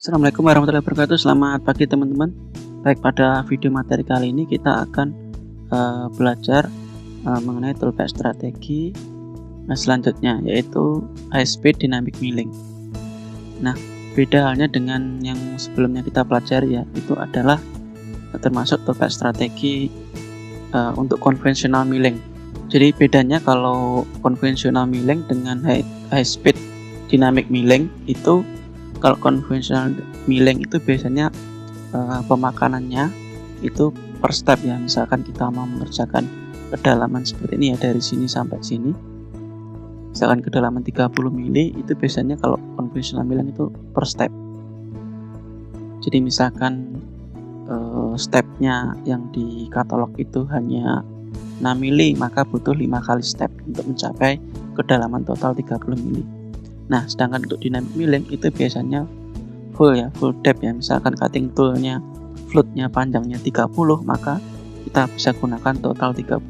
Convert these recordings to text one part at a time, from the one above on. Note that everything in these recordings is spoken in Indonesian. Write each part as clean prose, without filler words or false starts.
Assalamualaikum warahmatullahi wabarakatuh. Selamat pagi teman-teman. Baik, pada video materi kali ini kita akan belajar mengenai toolpath strategi selanjutnya, yaitu high speed dynamic milling. Nah, beda halnya dengan yang sebelumnya kita pelajari ya, itu adalah termasuk toolpath strategi untuk konvensional milling. Jadi bedanya kalau konvensional milling dengan high speed dynamic milling itu, kalau konvensional milling itu biasanya pemakanannya itu per step ya. Misalkan kita mau mengerjakan kedalaman seperti ini ya, dari sini sampai sini, misalkan kedalaman 30 mili, itu biasanya kalau konvensional milling itu per step. Jadi misalkan stepnya yang di katalog itu hanya 6 mili, maka butuh 5 kali step untuk mencapai kedalaman total 30 mili. Nah, sedangkan untuk dynamic milling itu biasanya full depth ya. Misalkan cutting toolnya floatnya panjangnya 30, maka kita bisa gunakan total 30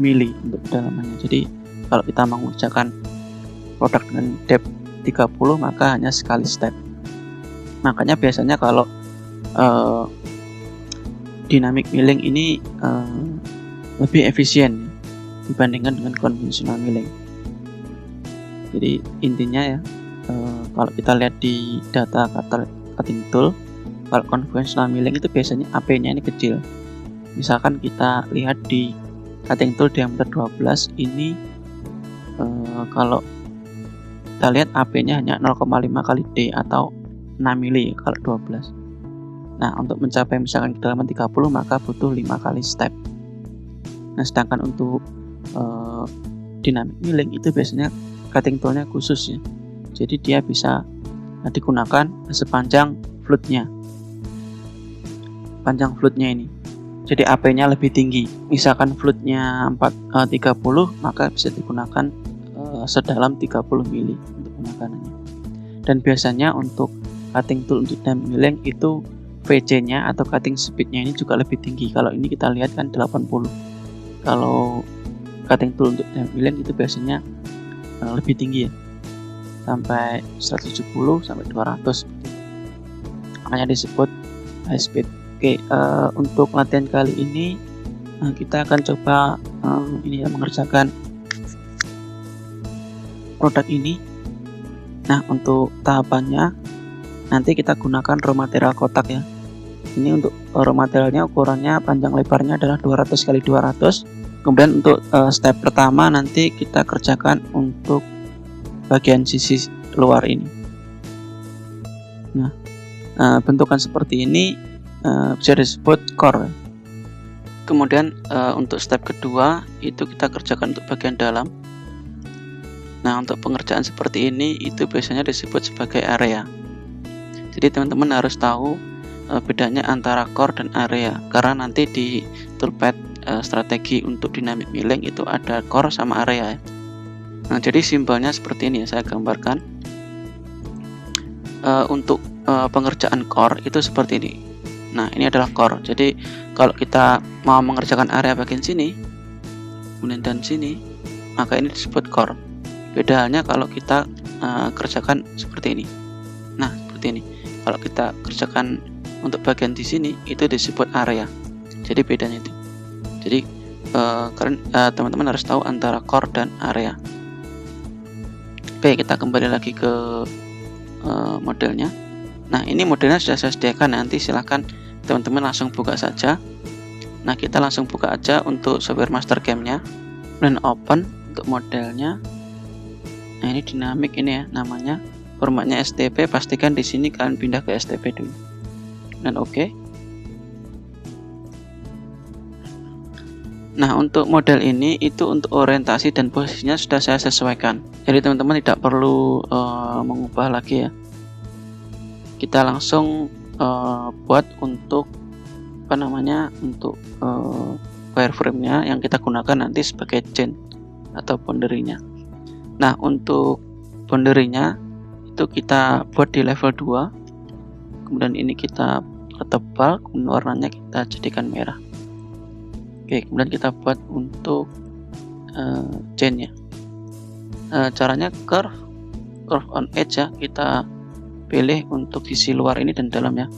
mili untuk kedalamannya. Jadi kalau kita mengerjakan produk dengan depth 30, maka hanya sekali step. Makanya biasanya kalau dynamic milling ini lebih efisien dibandingkan dengan konvensional milling. Jadi intinya ya, kalau kita lihat di data cutting tool, kalau konvensional milling itu biasanya AP-nya ini kecil. Misalkan kita lihat di cutting tool diameter 12 ini, kalau kita lihat AP-nya hanya 0,5 kali D atau 6 mili kalau 12. Nah, untuk mencapai misalkan kedalaman 30, maka butuh 5 kali step. Nah, sedangkan untuk dynamic milling itu biasanya cutting toolnya khusus ya. Jadi dia bisa digunakan sepanjang floatnya. Panjang floatnya ini. Jadi AP-nya lebih tinggi. Misalkan floatnya 30, maka bisa digunakan sedalam 30 mili untuk pemakanannya. Dan biasanya untuk cutting tool untuk dynamic milling itu VC-nya atau cutting speed-nya ini juga lebih tinggi. Kalau ini kita lihat kan 80. Kalau cutting tool untuk dynamic milling itu biasanya lebih tinggi ya, sampai 170 sampai 200. Makanya disebut high speed. Oke, untuk latihan kali ini kita akan coba mengerjakan produk ini. Nah, untuk tahapannya nanti kita gunakan raw material kotak ya. Ini untuk raw materialnya, ukurannya panjang lebarnya adalah 200 x 200. Kemudian untuk step pertama nanti kita kerjakan untuk bagian sisi luar ini. Nah, bentukan seperti ini bisa disebut core. Kemudian untuk step kedua itu kita kerjakan untuk bagian dalam. Nah, untuk pengerjaan seperti ini itu biasanya disebut sebagai area. Jadi teman-teman harus tahu bedanya antara core dan area, karena nanti di toolpath strategi untuk dynamic milling itu ada core sama area. Nah, jadi simbolnya seperti ini ya, saya gambarkan. Untuk pengerjaan core itu seperti ini. Nah, ini adalah core. Jadi kalau kita mau mengerjakan area bagian sini, kemudian dan sini, maka ini disebut core. Beda halnya kalau kita kerjakan seperti ini. Nah, seperti ini. Kalau kita kerjakan untuk bagian di sini itu disebut area. Jadi bedanya itu. Jadi teman-teman harus tahu antara core dan area. Oke, kita kembali lagi ke modelnya. Nah, ini modelnya sudah saya sediakan, nanti silahkan teman-teman langsung buka saja. Nah, kita langsung buka aja untuk software Mastercam-nya dan open untuk modelnya. Nah, ini dinamik ini ya namanya. Formatnya STP, pastikan di sini kalian pindah ke STP dulu. Dan oke. Nah, untuk model ini itu untuk orientasi dan posisinya sudah saya sesuaikan. Jadi teman-teman tidak perlu mengubah lagi ya. Kita langsung buat untuk untuk wireframe-nya yang kita gunakan nanti sebagai chain atau boundary-nya. Nah, untuk boundary-nya itu kita buat di level 2. Kemudian ini kita pertebal, kemudian warnanya kita jadikan merah. Oke, kemudian kita buat untuk chain-nya. Caranya curve on edge ya, kita pilih untuk sisi luar ini dan dalam ya.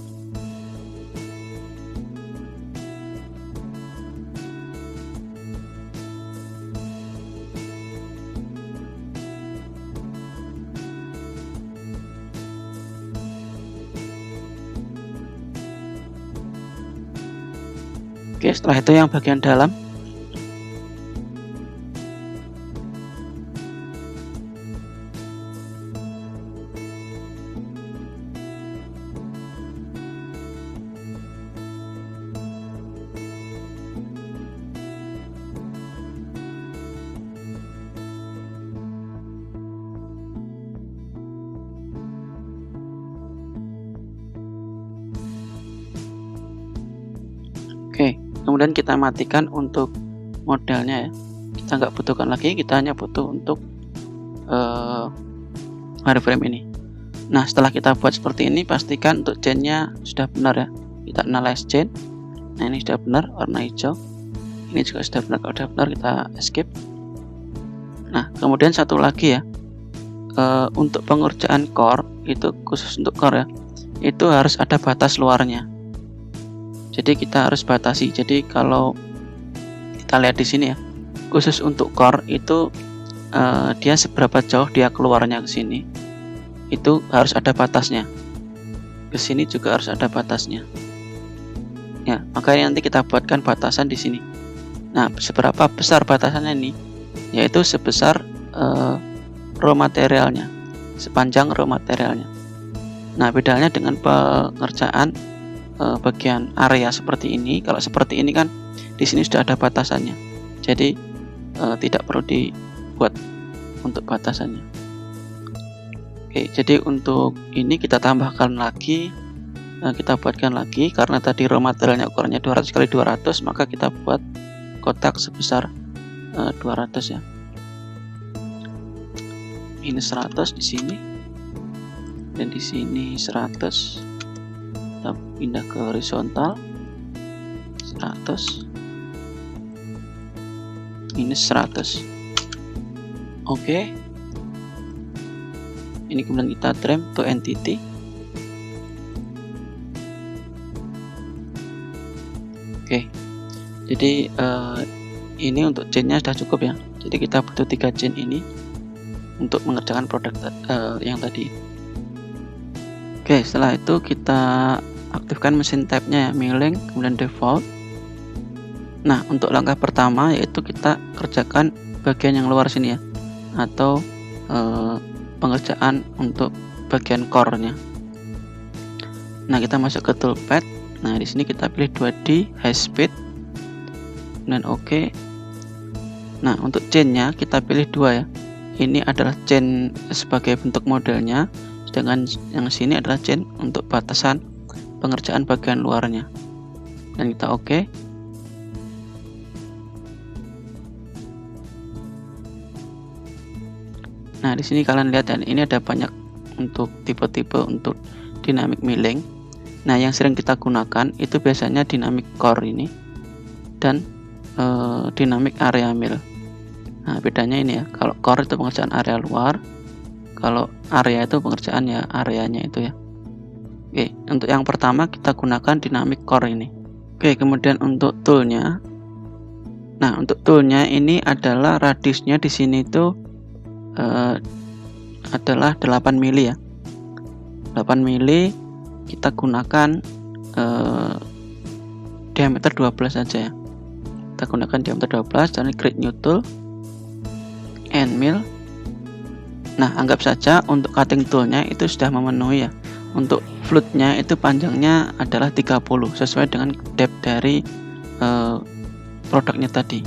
Oke, setelah itu yang bagian dalam. Oke, kemudian kita matikan untuk modelnya ya. Kita nggak butuhkan lagi, kita hanya butuh untuk wireframe ini. Nah, setelah kita buat seperti ini, pastikan untuk chainnya sudah benar ya. Kita analyze chain. Nah, ini sudah benar, warna hijau. Ini juga sudah benar. Kalau sudah benar, kita escape. Nah, kemudian satu lagi ya, untuk pengerjaan core itu khusus untuk core ya, itu harus ada batas luarnya. Jadi kita harus batasi. Jadi kalau kita lihat di sini ya, khusus untuk core itu dia seberapa jauh dia keluarnya ke sini, itu harus ada batasnya. Ke sini juga harus ada batasnya. Ya, makanya nanti kita buatkan batasan di sini. Nah, seberapa besar batasannya ini? Yaitu sebesar raw materialnya, sepanjang raw materialnya. Nah, bedanya dengan pengerjaan bagian area seperti ini. Kalau seperti ini kan di sini sudah ada batasannya, jadi tidak perlu dibuat untuk batasannya. Oke, jadi untuk ini kita tambahkan lagi, kita buatkan lagi karena tadi raw materialnya ukurannya 200 kali 200, maka kita buat kotak sebesar 200 ya. Ini 100 di sini dan di sini 100. Kita pindah ke horizontal 100 minus 100. Oke, ini kemudian kita trim to entity. Oke, jadi ini untuk chainnya sudah cukup ya. Jadi kita butuh 3 chain ini untuk mengerjakan produk yang tadi. Oke, setelah itu kita aktifkan mesin type-nya ya, milling, kemudian default. Nah, untuk langkah pertama yaitu kita kerjakan bagian yang luar sini ya, atau pengerjaan untuk bagian core-nya. Nah, kita masuk ke toolpad. Nah, di sini kita pilih 2D high speed dan oke. Nah, untuk chain-nya kita pilih 2 ya. Ini adalah chain sebagai bentuk modelnya, sedangkan yang sini adalah chain untuk batasan pengerjaan bagian luarnya. Dan kita oke. Nah, di sini kalian lihat ya, ini ada banyak untuk tipe-tipe untuk dynamic milling. Nah, yang sering kita gunakan itu biasanya dynamic core ini dan dynamic area mill. Nah, bedanya ini ya, kalau core itu pengerjaan area luar, kalau area itu pengerjaan ya areanya itu ya. Oke, untuk yang pertama kita gunakan dynamic core ini. Oke, kemudian untuk toolnya. Nah, untuk toolnya ini adalah radiusnya di sini itu adalah 8 mili ya. 8 mili kita gunakan diameter 12 saja ya. Kita gunakan diameter 12 dan create new tool and mill. Nah, anggap saja untuk cutting toolnya itu sudah memenuhi ya. Untuk flutnya itu panjangnya adalah 30 sesuai dengan depth dari produknya tadi.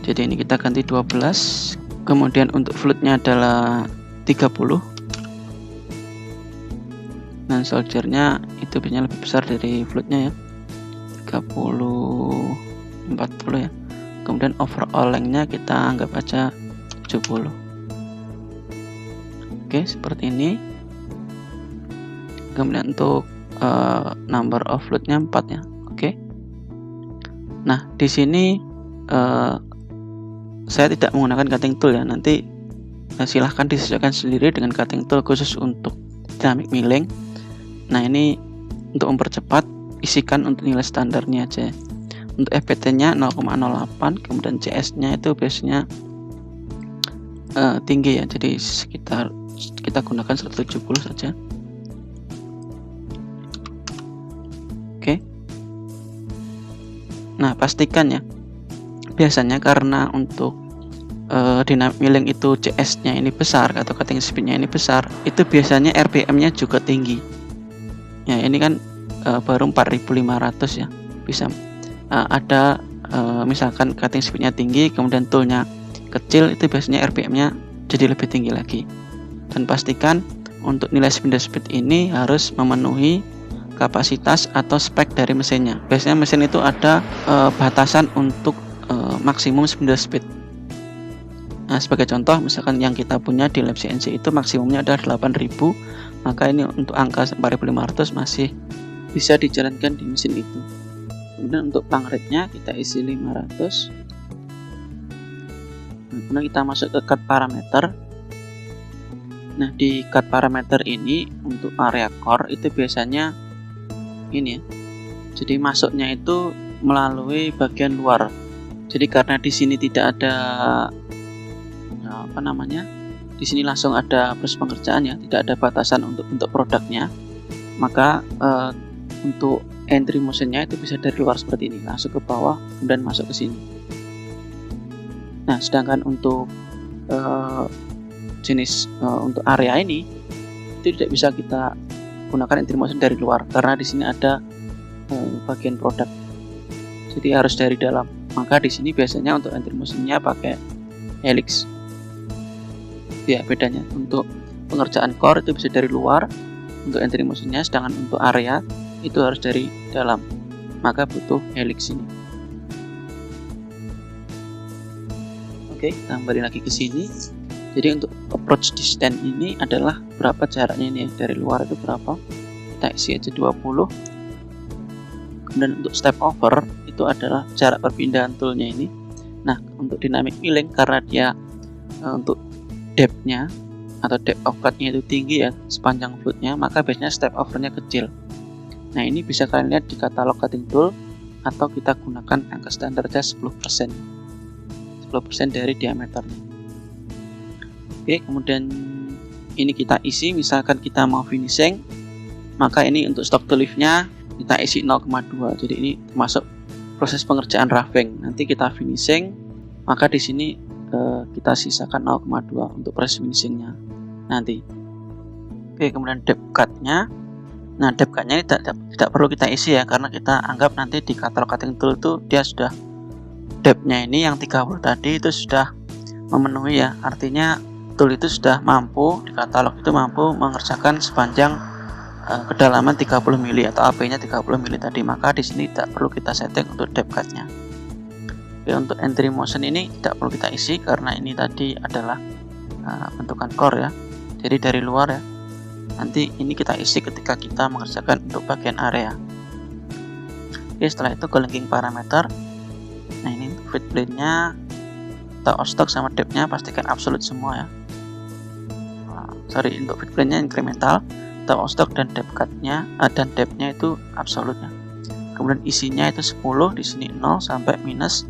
Jadi ini kita ganti 12. Kemudian untuk flutnya adalah 30. Dan soldiernya itu biasanya lebih besar dari flutnya ya. 30 40 ya. Kemudian overall length-nya kita anggap aja 70. Oke, seperti ini. Kemudian untuk number of flute-nya 4 ya. Oke. Nah, di sini saya tidak menggunakan cutting tool ya. Nanti silahkan disesuaikan sendiri dengan cutting tool khusus untuk dynamic milling. Nah, ini untuk mempercepat, isikan untuk nilai standarnya aja. Untuk FPT-nya 0,08, kemudian CS-nya itu biasanya tinggi ya, jadi sekitar kita gunakan 170 saja. Oke. Nah, pastikan ya, biasanya karena untuk dynamic milling itu CS-nya ini besar atau cutting speed-nya ini besar, itu biasanya RPM-nya juga tinggi. Ya, ini kan baru 4.500 ya. Bisa ada misalkan cutting speed-nya tinggi, kemudian tool-nya kecil, itu biasanya RPM-nya jadi lebih tinggi lagi. Dan pastikan untuk nilai spindle speed ini harus memenuhi kapasitas atau spek dari mesinnya. Biasanya mesin itu ada batasan untuk maksimum spindle speed. Nah, sebagai contoh, misalkan yang kita punya di lab CNC itu maksimumnya adalah 8000, maka ini untuk angka 4500 masih bisa dijalankan di mesin itu. Kemudian untuk plug rate-nya kita isi 500. Nah, kemudian kita masuk ke cut parameter. Nah, di cut parameter ini untuk area core itu biasanya ini ya. Jadi masuknya itu melalui bagian luar. Jadi karena di sini tidak ada di sini langsung ada proses pengerjaan ya, tidak ada batasan untuk produknya, maka untuk entry motionnya itu bisa dari luar seperti ini, langsung ke bawah kemudian masuk ke sini. Nah, sedangkan untuk jenis untuk area ini itu tidak bisa kita gunakan entry motion dari luar karena di sini ada bagian produk, jadi harus dari dalam. Maka di sini biasanya untuk entry motionnya pakai helix. Ya, bedanya untuk pengerjaan core itu bisa dari luar untuk entry motionnya, sedangkan untuk area itu harus dari dalam, maka butuh helix ini. Oke, kita kembali lagi ke sini. Jadi untuk approach distance ini adalah berapa jaraknya ini ya, dari luar itu berapa, kita isi aja 20. Kemudian untuk step over itu adalah jarak perpindahan toolnya ini. Nah, untuk dynamic milling karena dia untuk depth-nya atau depth of cut-nya itu tinggi ya, sepanjang foot-nya, maka biasanya step over-nya kecil. Nah, ini bisa kalian lihat di katalog cutting tool atau kita gunakan angka standarnya 10% dari diameternya. Oke, kemudian ini kita isi, misalkan kita mau finishing, maka ini untuk stock tool lift-nya kita isi 0,2. Jadi ini termasuk proses pengerjaan roughing. Nanti kita finishing, maka di sini kita sisakan 0,2 untuk press finishingnya nanti. Oke, kemudian depth cut-nya. Nah, depth cut-nya ini tidak perlu kita isi ya, karena kita anggap nanti di katalog cutting tool itu dia sudah depth-nya ini yang 30 tadi itu sudah memenuhi ya. Artinya tool itu sudah mampu, di katalog itu mampu mengerjakan sepanjang kedalaman 30 mili atau AP-nya 30 mili tadi, maka di sini tidak perlu kita setting untuk depth cut-nya. Oke, untuk entry motion ini tidak perlu kita isi karena ini tadi adalah bentukan core ya, jadi dari luar ya. Nanti ini kita isi ketika kita mengerjakan untuk bagian area. Oke, setelah itu ke linking parameter. Nah, ini untuk fit plane-nya atau stock sama depth-nya pastikan absolute semua ya. Untuk fit plane-nya incremental, atau stock dan depth cut-nya dan depth-nya itu absolute ya. Kemudian isinya itu 10, di sini 0 sampai minus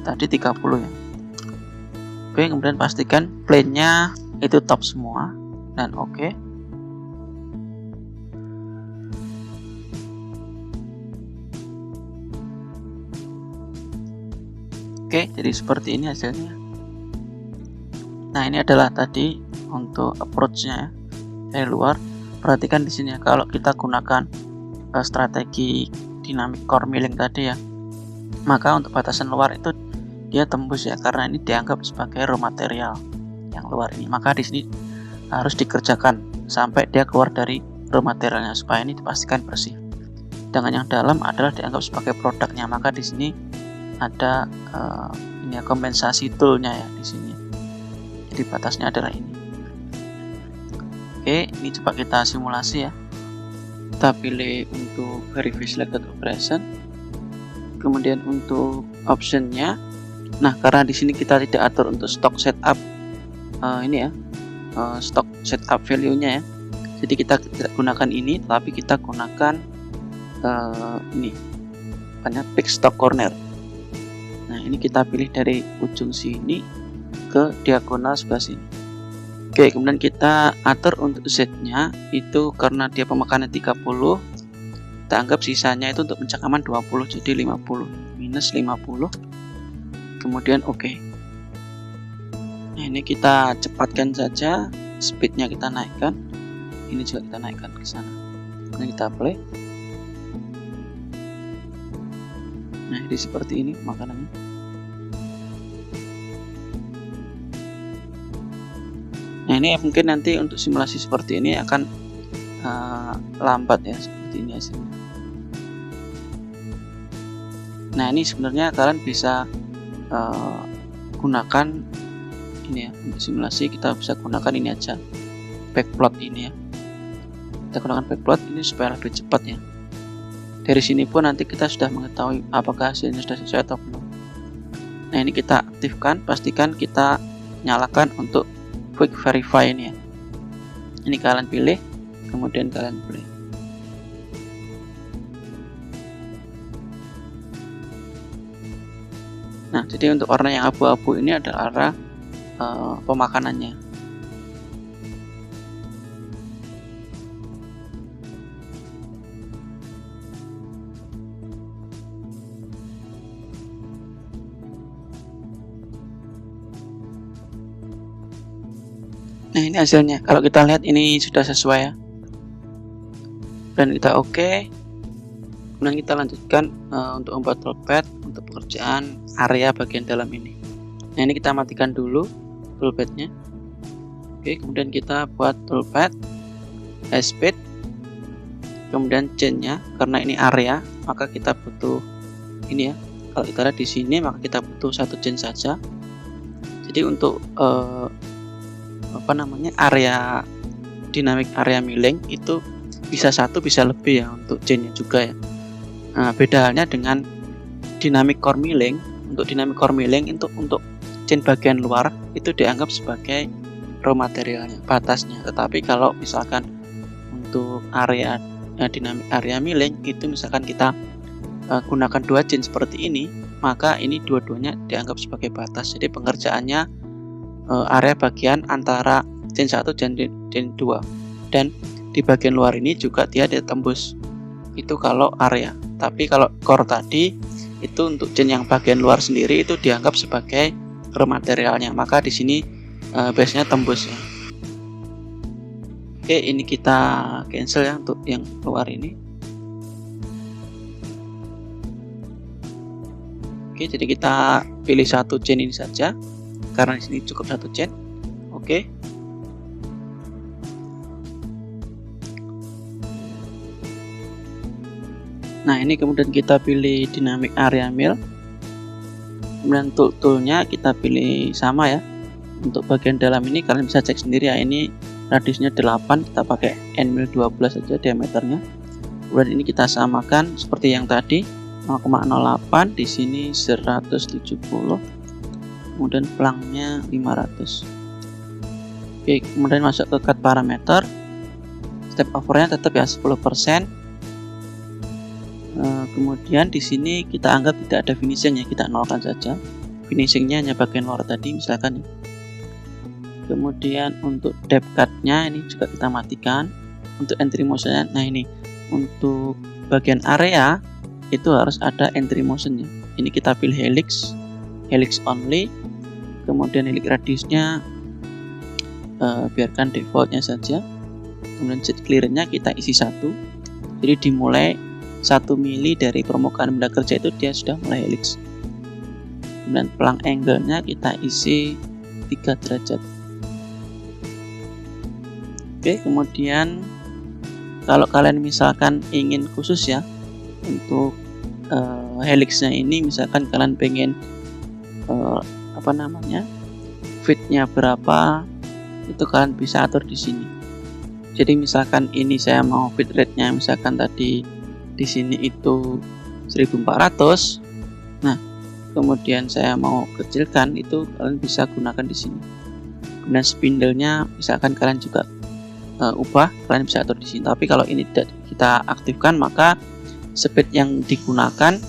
tadi 30 ya. Oke, kemudian pastikan plane-nya itu top semua dan oke. Oke, jadi seperti ini hasilnya. Nah, ini adalah tadi untuk approach-nya ya, dari luar. Perhatikan di sini ya, kalau kita gunakan strategi dynamic core milling tadi ya, maka untuk batasan luar itu dia tembus ya, karena ini dianggap sebagai raw material yang luar ini. Maka di sini harus dikerjakan sampai dia keluar dari raw materialnya supaya ini dipastikan bersih. Sedangkan yang dalam adalah dianggap sebagai produknya, maka di sini ada ini ya, kompensasi toolnya ya di sini. Jadi batasnya adalah ini. Oke, ini coba kita simulasi ya. Kita pilih untuk verify selected operation. Kemudian untuk optionnya, nah karena di sini kita tidak atur untuk stock setup ini ya, stock setup value-nya ya. Jadi kita tidak gunakan ini, tapi kita gunakan ini fix stock corner. Nah, ini kita pilih dari ujung sini ke diagonal sebelah sini. Oke, kemudian kita atur untuk Z-nya itu karena dia pemakannya 30, kita anggap sisanya itu untuk pencakaman 20, jadi 50 minus 50. Kemudian oke. Nah, ini kita cepatkan saja, speednya kita naikkan. Ini juga kita naikkan ke sana. Nah, kita play. Nah, jadi seperti ini makanannya. Nah, ini mungkin nanti untuk simulasi seperti ini akan lambat ya, seperti ini hasilnya. Nah, ini sebenarnya kalian bisa gunakan ini ya, untuk simulasi kita bisa gunakan ini aja, backplot ini ya. Kita gunakan backplot ini supaya lebih cepat ya. Dari sini pun nanti kita sudah mengetahui apakah hasilnya sudah sesuai atau belum. Nah, ini kita aktifkan, pastikan kita nyalakan untuk quick verify ini ya. Ini kalian pilih, kemudian kalian play. Nah, jadi untuk warna yang abu-abu ini adalah arah pemakanannya. Nah, ini hasilnya. Kalau kita lihat ini sudah sesuai ya. Dan kita oke. Kemudian kita lanjutkan untuk membuat toolpad untuk pekerjaan area bagian dalam ini. Nah, ini kita matikan dulu toolpadnya. Oke, kemudian kita buat toolpad, speed, kemudian chain-nya. Karena ini area, maka kita butuh ini ya. Kalau kita lihat di sini, maka kita butuh satu chain saja. Jadi untuk area dynamic area milling itu bisa satu bisa lebih ya untuk chainnya juga ya. Nah, beda halnya dengan dynamic core milling. Untuk dynamic core milling untuk chain bagian luar itu dianggap sebagai raw materialnya, batasnya. Tetapi kalau misalkan untuk area dynamic area milling itu misalkan kita gunakan dua chain seperti ini, maka ini dua-duanya dianggap sebagai batas. Jadi pengerjaannya area bagian antara chain 1 dan chain 2, dan di bagian luar ini juga dia tembus. Itu kalau area. Tapi kalau core tadi itu untuk chain yang bagian luar sendiri itu dianggap sebagai raw materialnya, maka di sini base-nya tembus ya. Oke, ini kita cancel ya untuk yang luar ini. Oke, jadi kita pilih satu chain ini saja karena di sini cukup satu chain. Oke. Nah, ini kemudian kita pilih dynamic area mill. Kemudian toolnya kita pilih sama ya. Untuk bagian dalam ini kalian bisa cek sendiri ya. Ini radiusnya 8, kita pakai N mill 12 saja diameternya. Kemudian ini kita samakan seperti yang tadi, 0,08, di sini 170. Kemudian pelangnya 500. Oke, kemudian masuk ke cut parameter. Step overnya tetap ya 10%. Kemudian di sini kita anggap tidak ada finishing ya, kita nolkan saja. Finishingnya hanya bagian luar tadi misalkan. Kemudian untuk depth cut-nya ini juga kita matikan. Untuk entry motion-nya, nah ini untuk bagian area itu harus ada entry motion-nya. Ini kita pilih helix only. Kemudian helix radiusnya biarkan defaultnya saja. Kemudian jet clearance-nya kita isi 1. Jadi dimulai 1 mili dari permukaan benda kerja itu dia sudah mulai helix. Kemudian pelang angle-nya kita isi 3 derajat. Oke, kemudian kalau kalian misalkan ingin khusus ya untuk helixnya ini, misalkan kalian pengen fitnya berapa, itu kalian bisa atur di sini. Jadi misalkan ini saya mau fit rate-nya misalkan tadi di sini itu 1400. Nah, kemudian saya mau kecilkan, itu kalian bisa gunakan di sini. Kemudian spindle-nya misalkan kalian juga ubah, kalian bisa atur di sini. Tapi kalau ini tidak kita aktifkan, maka speed yang digunakan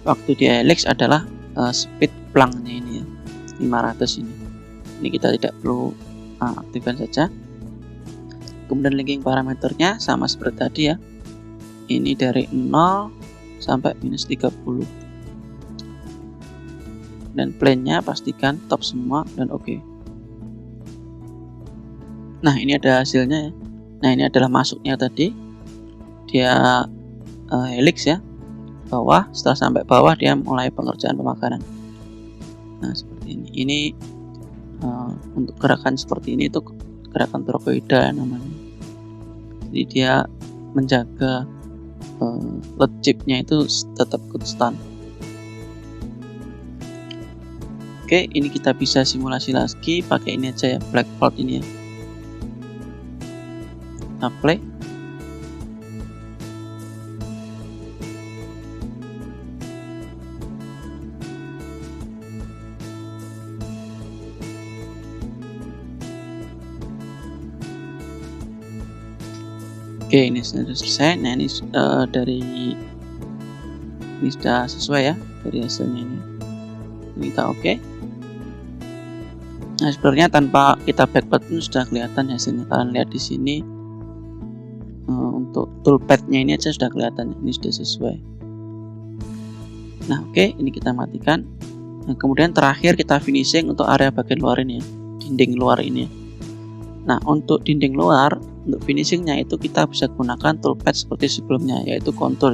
waktu di helix adalah speed plangnya ini ya, 500 ini. Ini kita tidak perlu aktifkan saja. Kemudian linking parameternya sama seperti tadi ya. Ini dari 0 sampai minus 30. Dan plane-nya pastikan top semua dan oke. Nah, ini ada hasilnya ya. Nah, ini adalah masuknya tadi. Dia helix ya. Bawah, setelah sampai bawah dia mulai pengerjaan pemakaran. Nah, seperti ini. Ini untuk gerakan seperti ini itu gerakan toroboidal namanya. Jadi dia menjaga load chipnya itu tetap konstan. Oke, ini kita bisa simulasi lagi pakai ini aja ya, Blackboard ini ya. Play. Oke, ini sudah selesai. Nah, ini ini sudah sesuai ya dari hasilnya ini. Kita oke. Nah, sebenarnya tanpa kita backplot pun sudah kelihatan hasilnya. Kalian lihat di sini untuk toolpad-nya ini aja sudah kelihatan. Ini sudah sesuai. Nah, oke, ini kita matikan. Nah, kemudian terakhir kita finishing untuk area bagian luar ini ya, dinding luar ini. Nah, untuk dinding luar, untuk finishingnya itu kita bisa gunakan toolpad seperti sebelumnya, yaitu contour.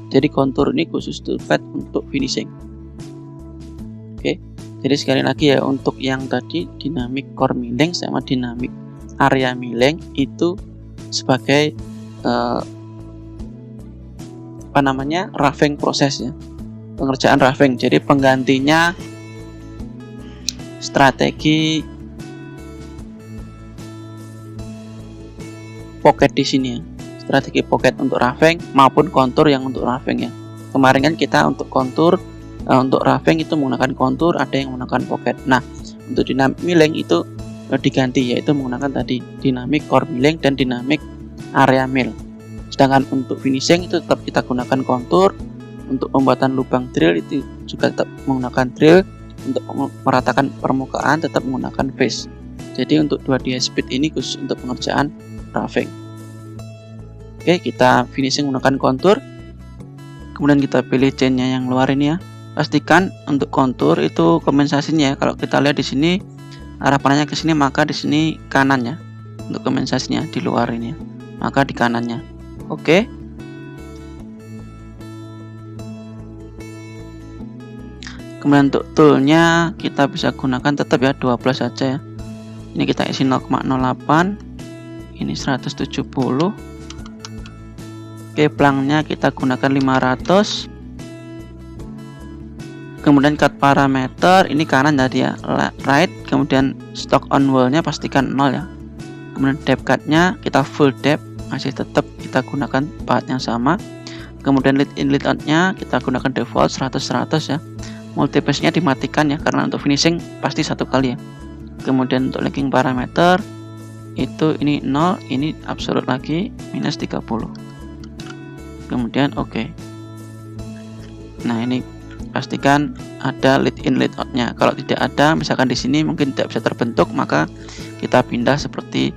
Jadi contour ini khusus toolpad untuk finishing. Oke, jadi sekali lagi ya, untuk yang tadi dynamic core milling sama dynamic area milling itu sebagai roughing proses ya, pengerjaan roughing. Jadi penggantinya strategi pocket di sini ya, strategi pocket untuk roughing maupun kontur yang untuk roughing ya. Kemarin kan kita untuk kontur untuk roughing itu menggunakan kontur, ada yang menggunakan pocket. Nah, untuk dynamic milling itu diganti, yaitu menggunakan tadi dynamic core milling dan dynamic area mill. Sedangkan untuk finishing itu tetap kita gunakan kontur. Untuk pembuatan lubang drill itu juga tetap menggunakan drill. Untuk meratakan permukaan tetap menggunakan face. Jadi untuk 2D speed ini khusus untuk pengerjaan roughing. Oke, kita finishing menggunakan kontur. Kemudian kita pilih chainnya yang luar ini ya. Pastikan untuk kontur itu kompensasinya. Kalau kita lihat di sini arah panahnya ke sini, maka di sini kanannya untuk kompensasinya di luar ini, maka di kanannya. Oke. Kemudian untuk toolnya kita bisa gunakan tetap ya 12 saja ya. Ini kita isi 0,08, ini 170. Oke, plangnya kita gunakan 500. Kemudian cut parameter ini kanan tadi ya, right. Kemudian stock on wall-nya pastikan 0 ya. Kemudian depth cut-nya kita full depth, masih tetap kita gunakan path yang sama. Kemudian lead in lead out-nya kita gunakan default 100 ya. Multipass-nya dimatikan ya, karena untuk finishing pasti satu kali ya. Kemudian untuk linking parameter itu ini 0, ini absolute lagi minus 30. Kemudian oke. Nah, ini pastikan ada lead in lead out-nya. Kalau tidak ada, misalkan di sini mungkin tidak bisa terbentuk, maka kita pindah seperti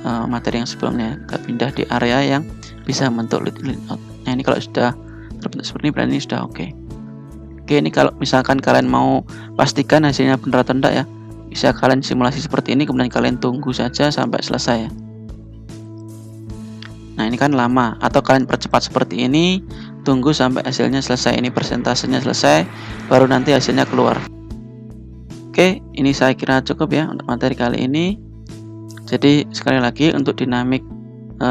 materi yang sebelumnya. Kita pindah di area yang bisa membentuk lead in lead out. Nah, ini kalau sudah terbentuk seperti ini, berarti ini sudah oke. Oke, ini kalau misalkan kalian mau pastikan hasilnya benar atau enggak ya, bisa kalian simulasi seperti ini, kemudian kalian tunggu saja sampai selesai ya. Nah, ini kan lama, atau kalian percepat seperti ini, tunggu sampai hasilnya selesai, ini persentasenya selesai, baru nanti hasilnya keluar. Oke, ini saya kira cukup ya untuk materi kali ini. Jadi sekali lagi, untuk dynamic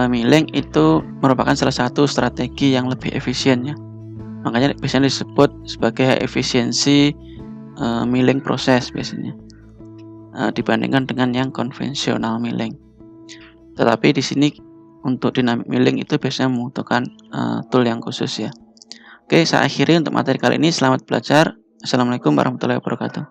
milling itu merupakan salah satu strategi yang lebih efisien ya. Makanya biasanya disebut sebagai efisiensi milling proses biasanya, dibandingkan dengan yang konvensional milling. Tetapi di sini untuk dynamic milling itu biasanya membutuhkan tool yang khusus ya. Oke, saya akhiri untuk materi kali ini. Selamat belajar. Assalamualaikum warahmatullahi wabarakatuh.